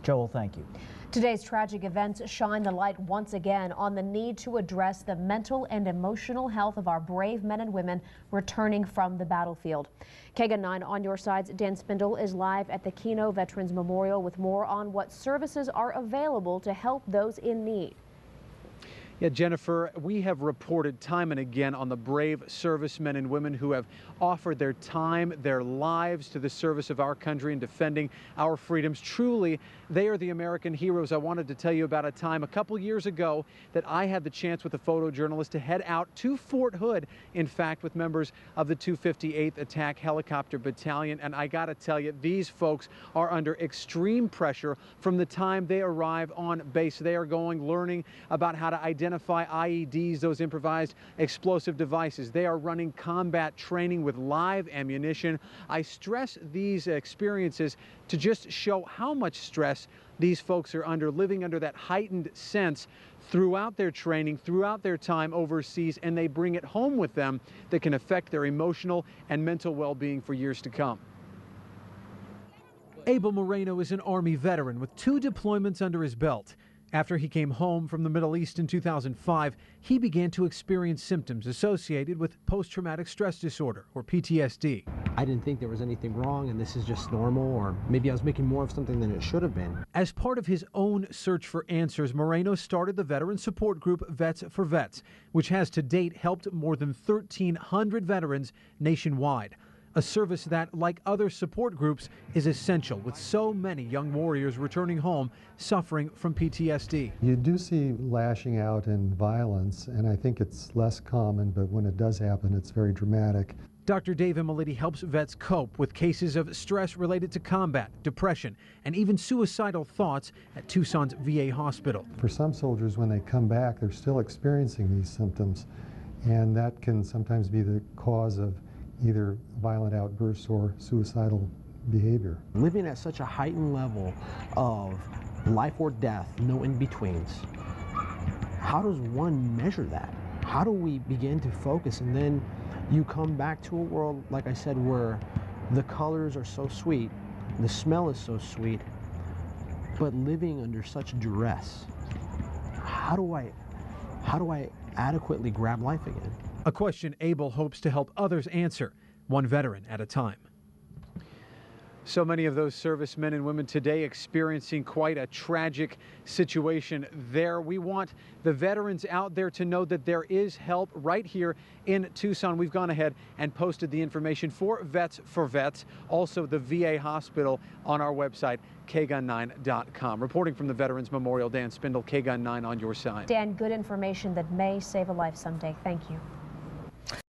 Joel, thank you. Today's tragic events shine the light once again on the need to address the mental and emotional health of our brave men and women returning from the battlefield. Kgun 9 on your side's Dan Spindle is live at the Kgun Veterans Memorial with more on what services are available to help those in need. Yeah, Jennifer, we have reported time and again on the brave servicemen and women who have offered their time, their lives to the service of our country and defending our freedoms. Truly, they are the American heroes. I wanted to tell you about a time a couple years ago that I had the chance with a photojournalist to head out to Fort Hood, in fact, with members of the 258th Attack Helicopter Battalion. And I got to tell you, these folks are under extreme pressure from the time they arrive on base. They are learning about how to identify IEDs, those improvised explosive devices. They are running combat training with live ammunition. I stress these experiences to just show how much stress these folks are under, living under that heightened sense throughout their training, throughout their time overseas, and they bring it home with them that can affect their emotional and mental well-being for years to come. Abel Moreno is an Army veteran with 2 deployments under his belt. After he came home from the Middle East in 2005, he began to experience symptoms associated with post-traumatic stress disorder, or PTSD. I didn't think there was anything wrong and this is just normal, or maybe I was making more of something than it should have been. As part of his own search for answers, Moreno started the veteran support group Vets for Vets, which has to date helped more than 1,300 veterans nationwide. A service that, like other support groups, is essential with so many young warriors returning home suffering from PTSD. You do see lashing out and violence, and I think it's less common, but when it does happen, it's very dramatic. Dr. Dave Emiliti helps vets cope with cases of stress related to combat, depression, and even suicidal thoughts at Tucson's VA hospital. For some soldiers, when they come back, they're still experiencing these symptoms, and that can sometimes be the cause of either violent outbursts or suicidal behavior. Living at such a heightened level of life or death, no in-betweens, how does one measure that? How do we begin to focus? And then you come back to a world, like I said, where the colors are so sweet, the smell is so sweet, but living under such duress. How do I adequately grab life again? A question Abel hopes to help others answer, one veteran at a time. So many of those servicemen and women today experiencing quite a tragic situation there. We want the veterans out there to know that there is help right here in Tucson. We've gone ahead and posted the information for Vets for Vets, also the VA hospital on our website, kgun9.com. Reporting from the Veterans Memorial, Dan Spindle, Kgun 9 on your side. Dan, good information that may save a life someday. Thank you.